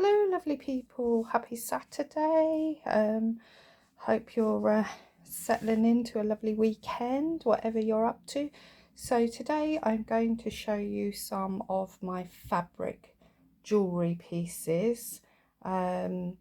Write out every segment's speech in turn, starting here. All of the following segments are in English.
Hello lovely people, happy Saturday. Hope you're settling into a lovely weekend, whatever you're up to. So today I'm going to show you some of my fabric jewellery pieces. I've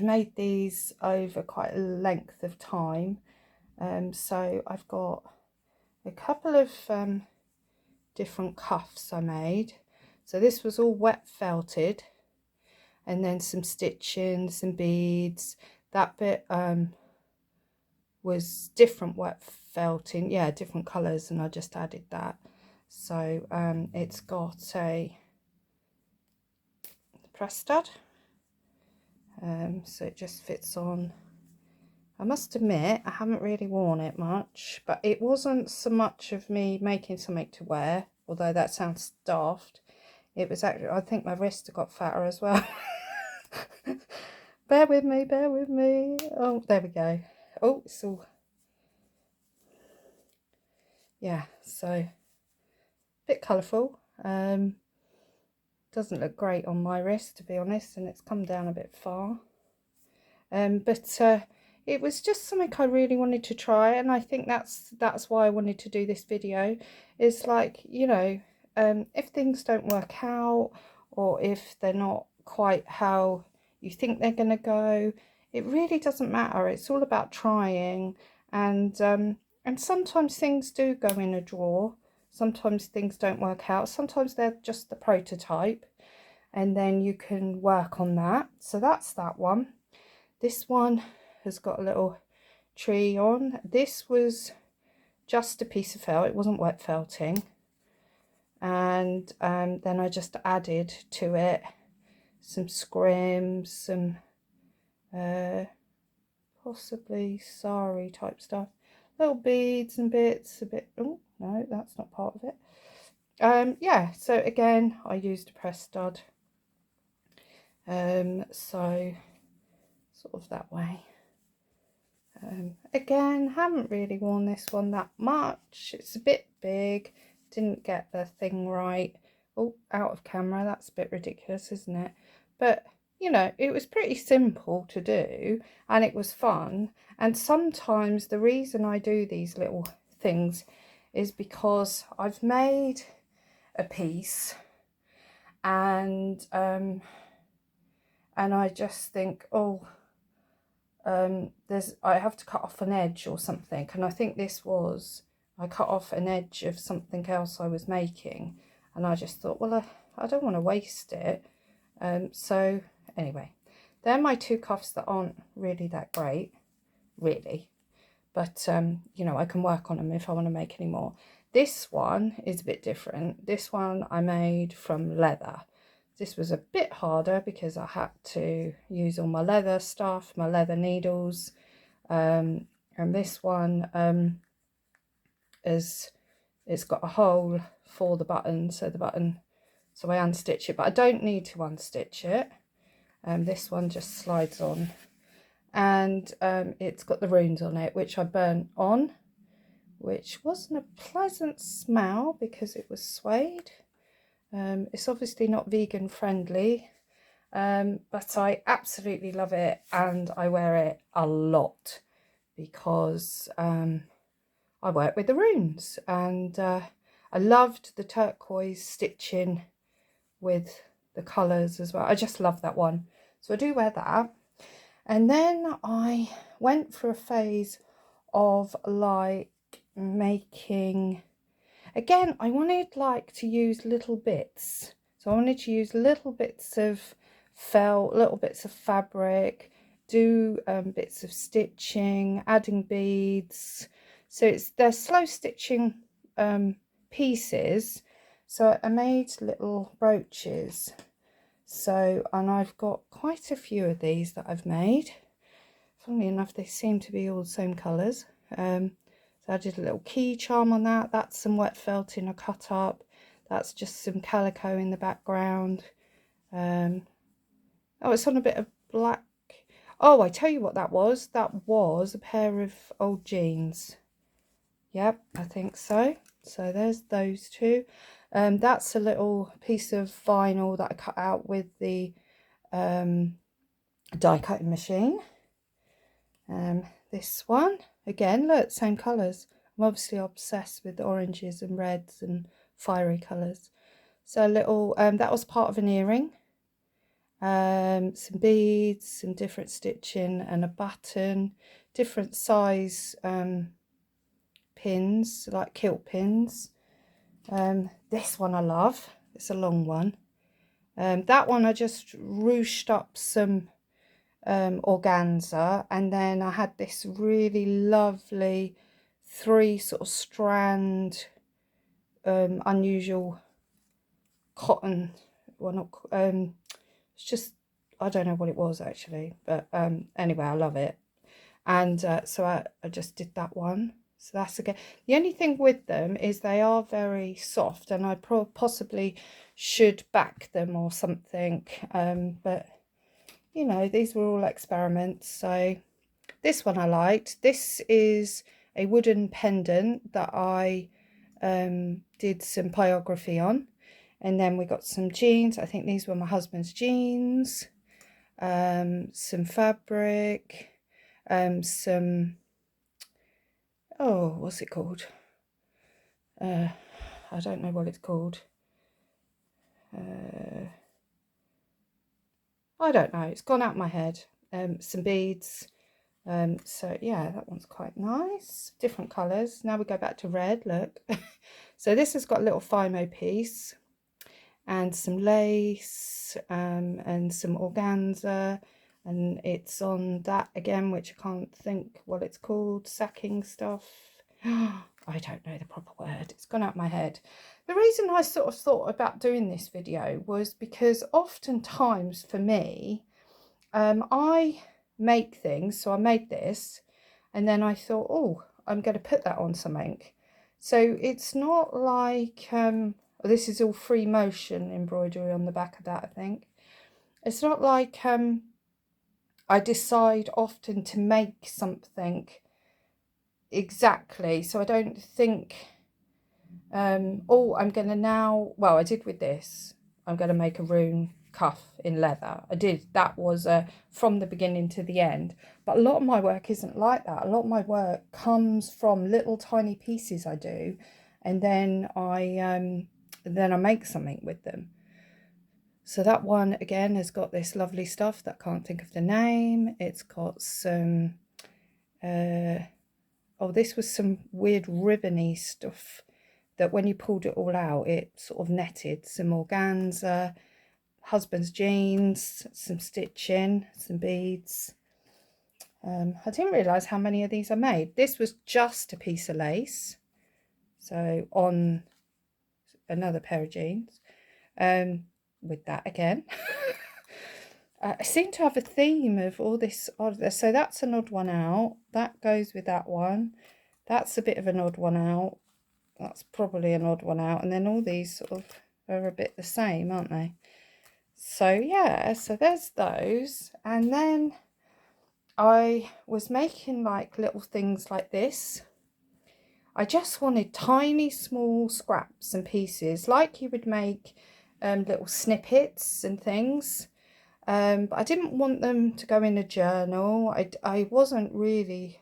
made these over quite a length of time. So I've got a couple of different cuffs I made. So this was all wet felted, and then some stitching, some beads. That bit was different wet felting, yeah, different colours, and I just added that. So it's got a press stud, so it just fits on. I must admit I haven't really worn it much, but it wasn't so much of me making something to wear, although that sounds daft. It was actually, I think my wrist got fatter as well. Bear with me, bear with me. Oh, there we go. Oh, it's all, yeah, so a bit colourful. Doesn't look great on my wrist, to be honest, and it's come down a bit far. But it was just something I really wanted to try, and I think that's why I wanted to do this video. Is like, you know, if things don't work out, or if they're not quite how you think they're going to go, it really doesn't matter. It's all about trying, and sometimes things do go in a drawer, sometimes things don't work out, sometimes they're just the prototype, and then you can work on that. So that's that one. This one has got a little tree on. This was just a piece of felt, it wasn't wet felting, and then I just added to it some scrims, some possibly sari type stuff, little beads and bits, a bit. Oh no, that's not part of it. Yeah, so again I used a press stud, so sort of that way. Again, haven't really worn this one that much. It's a bit big, didn't get the thing right. Oh, out of camera, that's a bit ridiculous, isn't it? But you know, it was pretty simple to do, and it was fun. And sometimes the reason I do these little things is because I've made a piece, and I just think, oh, I have to cut off an edge or something, and I think this was, I cut off an edge of something else I was making, and I just thought, well, I don't want to waste it. So anyway, they're my two cuffs that aren't really that great, really, but you know, I can work on them if I want to make any more. This one is a bit different. This one I made from leather. This was a bit harder because I had to use all my leather stuff, my leather needles, and this one it's got a hole for the button, so I unstitch it, but I don't need to unstitch it. This one just slides on, and it's got the runes on it, which I burnt on, which wasn't a pleasant smell because it was suede. It's obviously not vegan friendly, but I absolutely love it, and I wear it a lot because I work with the runes, and I loved the turquoise stitching with the colours as well. I just love that one, so I do wear that. And then I went for a phase of like making, again, I wanted like to use little bits. So I wanted to use little bits of felt, little bits of fabric, do bits of stitching, adding beads. So they're slow stitching pieces. So I made little brooches. So, and I've got quite a few of these that I've made. Funnily enough, they seem to be all the same colours. So I did a little key charm on that. That's some wet felting I cut up. That's just some calico in the background. Oh, it's on a bit of black. Oh, I tell you what that was. That was a pair of old jeans. Yep, I think so. So there's those two. That's a little piece of vinyl that I cut out with the die cutting machine. This one, again, look, same colours. I'm obviously obsessed with oranges and reds and fiery colours. So a little, that was part of an earring. Some beads, some different stitching and a button, different size pins, like kilt pins. This one I love, it's a long one. That one I just ruched up some organza, and then I had this really lovely 3 sort of strand unusual cotton, well not it's just, I don't know what it was actually, but anyway, I love it. And so I just did that one. So that's again, the only thing with them is they are very soft, and I possibly should back them or something, but you know, these were all experiments. So this one I liked. This is a wooden pendant that I did some pyrography on. And then we got some jeans. I think these were my husband's jeans. Some fabric. Some, oh, what's it called? I don't know what it's called. I don't know. It's gone out my head. Some beads. So yeah, that one's quite nice. Different colours. Now we go back to red. Look. So this has got a little Fimo piece and some lace and some organza, and it's on that again, which I can't think what it's called, sacking stuff. I don't know the proper word, it's gone out my head. The reason I sort of thought about doing this video was because oftentimes for me, I make things. So I made this and then I thought, oh, I'm going to put that on something. So it's not like this is all free motion embroidery on the back of that, I think. It's not like I decide often to make something exactly. So I don't think, oh, I'm going to now, well, I did with this. I'm going to make a rune cuff in leather. I did. That was from the beginning to the end. But a lot of my work isn't like that. A lot of my work comes from little tiny pieces I do, and then I make something with them. So that one again has got this lovely stuff that I can't think of the name. It's got some oh, this was some weird ribbony stuff that when you pulled it all out, it sort of netted. Some organza, husband's jeans, some stitching, some beads. I didn't realise how many of these I made. This was just a piece of lace, so on another pair of jeans. With that again. I seem to have a theme of all this odd. So that's an odd one out. That goes with that one. That's a bit of an odd one out. That's probably an odd one out. And then all these sort of are a bit the same, aren't they? So yeah, so there's those. And then I was making like little things like this. I just wanted tiny small scraps and pieces like you would make little snippets and things. But I didn't want them to go in a journal. I wasn't really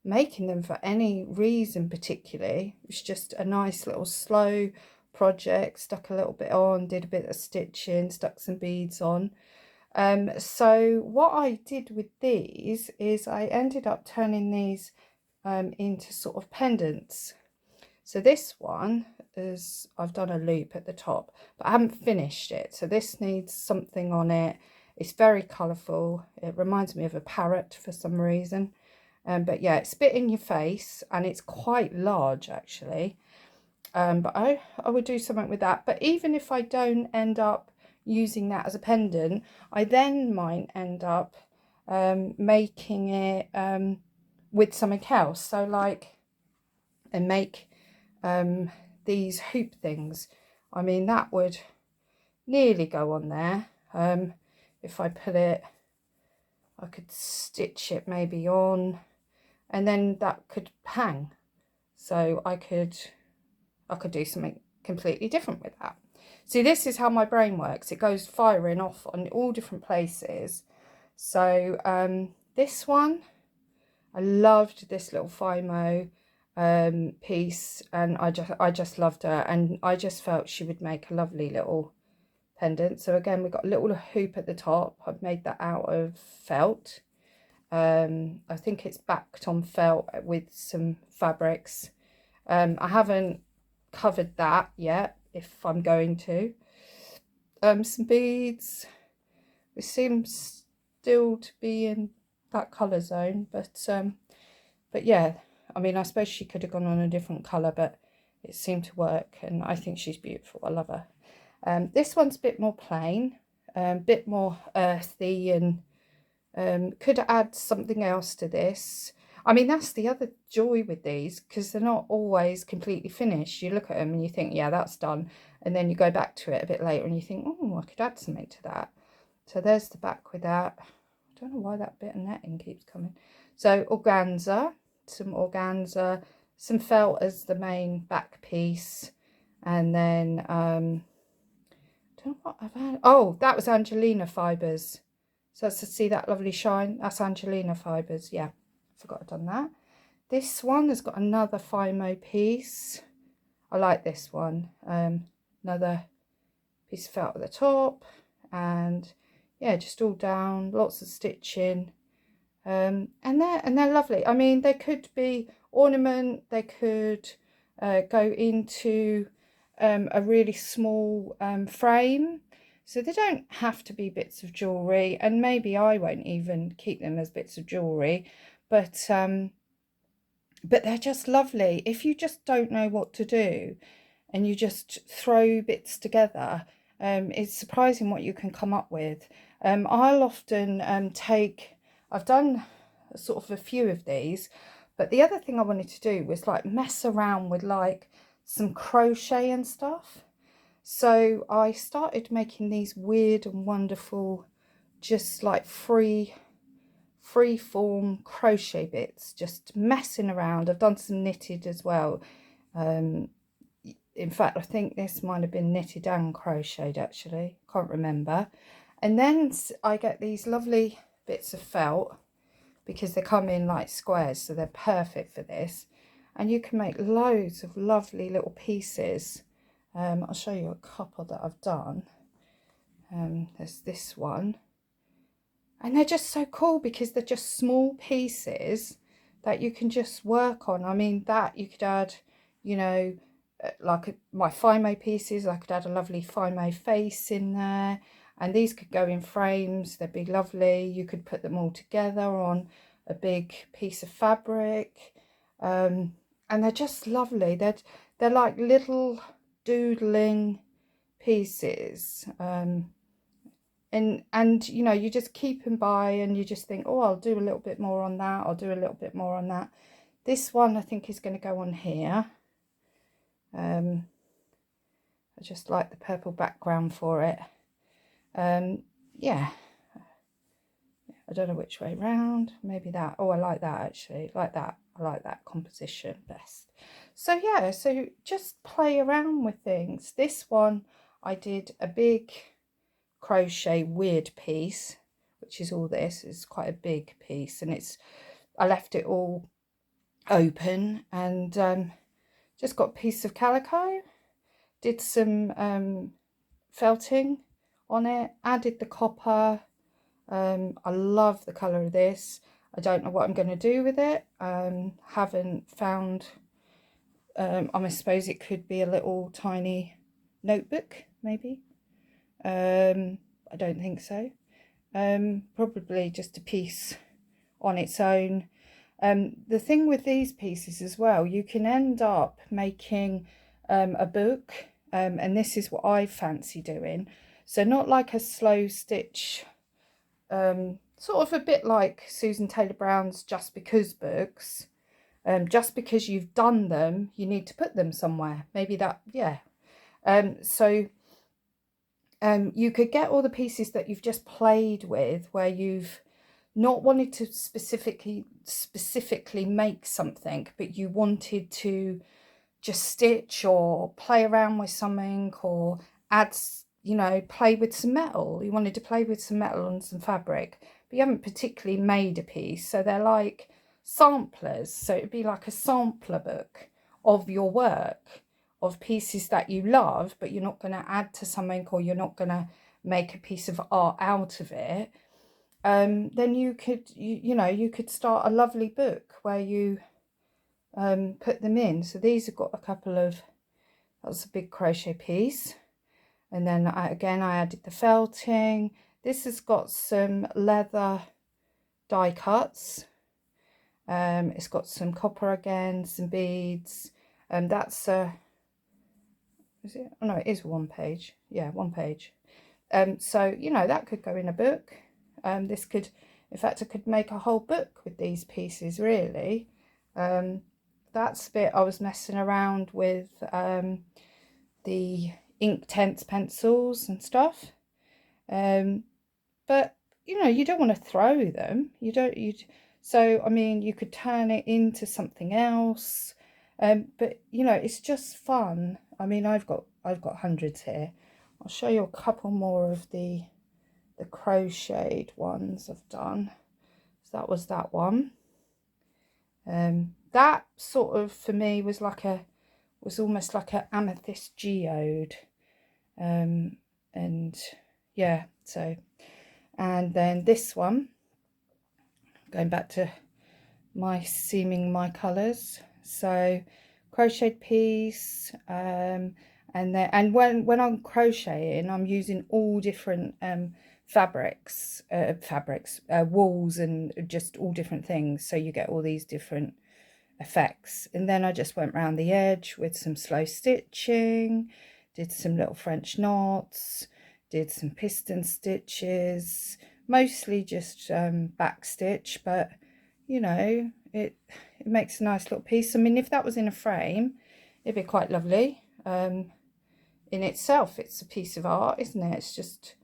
making them for any reason particularly. It was just a nice little slow project. Stuck a little bit on, did a bit of stitching, stuck some beads on. So what I did with these is I ended up turning these into sort of pendants. So this one is, I've done a loop at the top, but I haven't finished it. So this needs something on it. It's very colourful. It reminds me of a parrot for some reason. But yeah, it's spit in your face and it's quite large actually. But I would do something with that. But even if I don't end up using that as a pendant, I then might end up making it with something else. So like, and make these hoop things. I mean, that would nearly go on there. If I put it, I could stitch it maybe on, and then that could hang. So I could do something completely different with that. See, this is how my brain works. It goes firing off on all different places. So this one, I loved this little Fimo piece, and I just loved her, and I just felt she would make a lovely little pendant. So again, we've got a little hoop at the top. I've made that out of felt. I think it's backed on felt with some fabrics. I haven't covered that yet, if I'm going to. Some beads. It seems still to be in that colour zone, but yeah, I mean, I suppose she could have gone on a different colour, but it seemed to work, and I think she's beautiful. I love her. This one's a bit more plain, a bit more earthy, and could add something else to this. I mean, that's the other joy with these, because they're not always completely finished. You look at them and you think, yeah, that's done, and then you go back to it a bit later and you think, oh, I could add something to that. So there's the back with that. I don't know why that bit of netting keeps coming. So organza, some felt as the main back piece, and then don't know what I've had. Oh, that was Angelina fibres. So to see that lovely shine, that's Angelina fibres. Yeah, forgot I'd done that. This one has got another Fimo piece. I like this one. Another piece of felt at the top, and yeah, just all down, lots of stitching. And they're lovely. I mean, they could be ornament, they could go into a really small frame, so they don't have to be bits of jewellery, and maybe I won't even keep them as bits of jewellery, but they're just lovely. If you just don't know what to do and you just throw bits together, it's surprising what you can come up with. I'll often I've done sort of a few of these, but the other thing I wanted to do was like mess around with like some crochet and stuff. So I started making these weird and wonderful, just like freeform crochet bits, just messing around. I've done some knitted as well. In fact, I think this might have been knitted and crocheted, actually. Can't remember. And then I get these lovely bits of felt, because they come in like squares, so they're perfect for this. And you can make loads of lovely little pieces. I'll show you a couple that I've done. There's this one. And they're just so cool, because they're just small pieces that you can just work on. I mean, that you could add, you know, like my Fimo pieces, I could add a lovely Fimo face in there, and these could go in frames. They'd be lovely. You could put them all together on a big piece of fabric, and they're just lovely. They're like little doodling pieces, and you know, you just keep them by, and you just think, oh, I'll do a little bit more on that, I'll do a little bit more on that. This one I think is going to go on here. I just like the purple background for it. Yeah, I don't know which way round. Maybe that. Oh, I like that, actually. Like that. I like that composition best. So yeah, so just play around with things. This one I did a big crochet weird piece, which is all this. It's quite a big piece, and I left it all open, and just got a piece of calico, did some felting on it, added the copper. I love the colour of this. I don't know what I'm going to do with it. Haven't found. I suppose it could be a little tiny notebook, maybe. I don't think so. Probably just a piece on its own. The thing with these pieces as well, you can end up making a book, and this is what I fancy doing. So not like a slow stitch, sort of a bit like Susan Taylor Brown's Just Because books. Just because you've done them, you need to put them somewhere. Maybe that, yeah. So you could get all the pieces that you've just played with, where you've not wanted to specifically make something, but you wanted to just stitch or play around with something or add, you know, play with some metal. You wanted to play with some metal on some fabric, but you haven't particularly made a piece. So they're like samplers. So it'd be like a sampler book of your work, of pieces that you love, but you're not going to add to something, or you're not going to make a piece of art out of it. Then you could, you know, you could start a lovely book where you put them in. So these have got a couple of, that's a big crochet piece. And then again, I added the felting. This has got some leather die cuts. It's got some copper again, some beads. That's is it? Oh no, it is one page. Yeah, one page. So you know, that could go in a book. This could, in fact, I could make a whole book with these pieces, really. That's the bit I was messing around with, the Inktense pencils and stuff. But you know, you don't want to throw them. So I mean, you could turn it into something else. But you know, it's just fun. I mean, I've got hundreds here. I'll show you a couple more of the crocheted ones I've done. So that was that one. That sort of, for me, was almost like an amethyst geode. And yeah, so, and then this one, going back to my colours. So crocheted piece, and when I'm crocheting, I'm using all different fabrics, wools, and just all different things, so you get all these different effects. And then I just went round the edge with some slow stitching, did some little French knots, did some piston stitches, mostly just back stitch, but you know, it makes a nice little piece. I mean, if that was in a frame, it'd be quite lovely. In itself, it's a piece of art, isn't it? It's just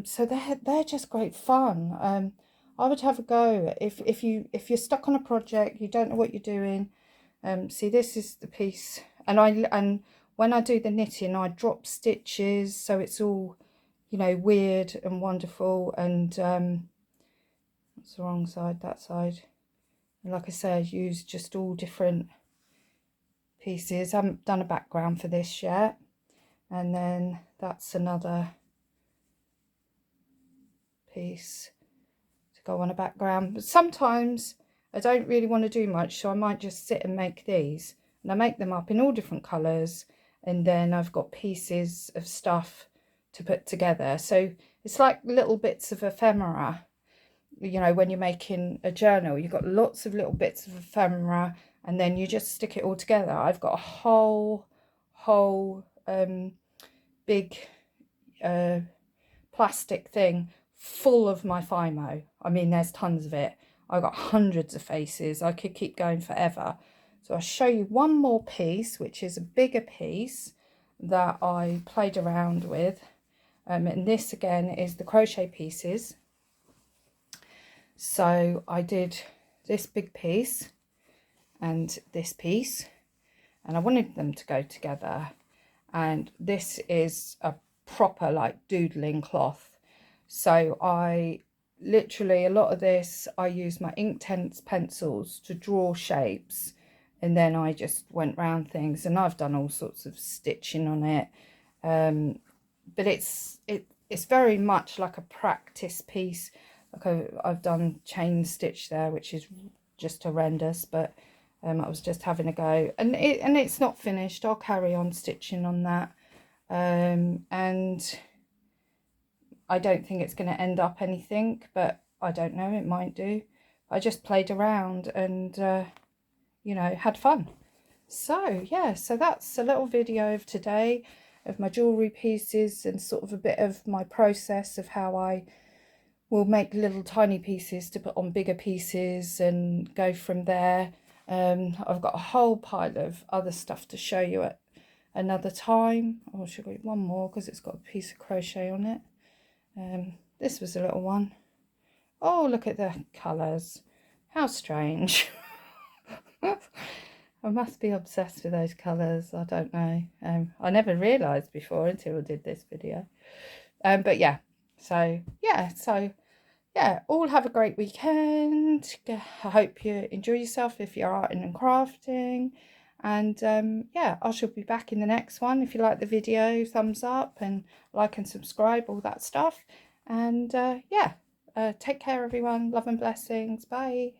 so they're just great fun. I would have a go if you're stuck on a project, you don't know what you're doing. See, this is the piece, and when I do the knitting, I drop stitches, so it's all, you know, weird and wonderful. And that's the wrong side, that side. And like I say, I use just all different pieces. I haven't done a background for this yet. And then that's another piece to go on a background. But sometimes I don't really want to do much, so I might just sit and make these. And I make them up in all different colours, and then I've got pieces of stuff to put together. So it's like little bits of ephemera. You know, when you're making a journal, you've got lots of little bits of ephemera, and then you just stick it all together. I've got a whole big plastic thing full of my Fimo. I mean, there's tons of it. I've got hundreds of faces. I could keep going forever. So I'll show you one more piece, which is a bigger piece that I played around with. And this again is the crochet pieces. So I did this big piece and this piece, and I wanted them to go together. And this is a proper like doodling cloth. So I literally, a lot of this, I use my Inktense pencils to draw shapes, and then I just went round things, and I've done all sorts of stitching on it. But it's very much like a practice piece. Like I've done chain stitch there, which is just horrendous, but I was just having a go, and it's not finished. I'll carry on stitching on that, and I don't think it's going to end up anything, but I don't know, it might do. I just played around and you know, had fun. So yeah, so that's a little video of today of my jewellery pieces, and sort of a bit of my process of how I will make little tiny pieces to put on bigger pieces and go from there. I've got a whole pile of other stuff to show you at another time. I'll show you one more because it's got a piece of crochet on it. This was a little one. Oh, look at the colours. How strange. I must be obsessed with those colours. I don't know. I never realised before until I did this video. But yeah, so yeah, all have a great weekend. I hope you enjoy yourself if you're arting and crafting. And yeah, I shall be back in the next one. If you like the video, thumbs up and like and subscribe, all that stuff. And yeah, take care everyone. Love and blessings. Bye.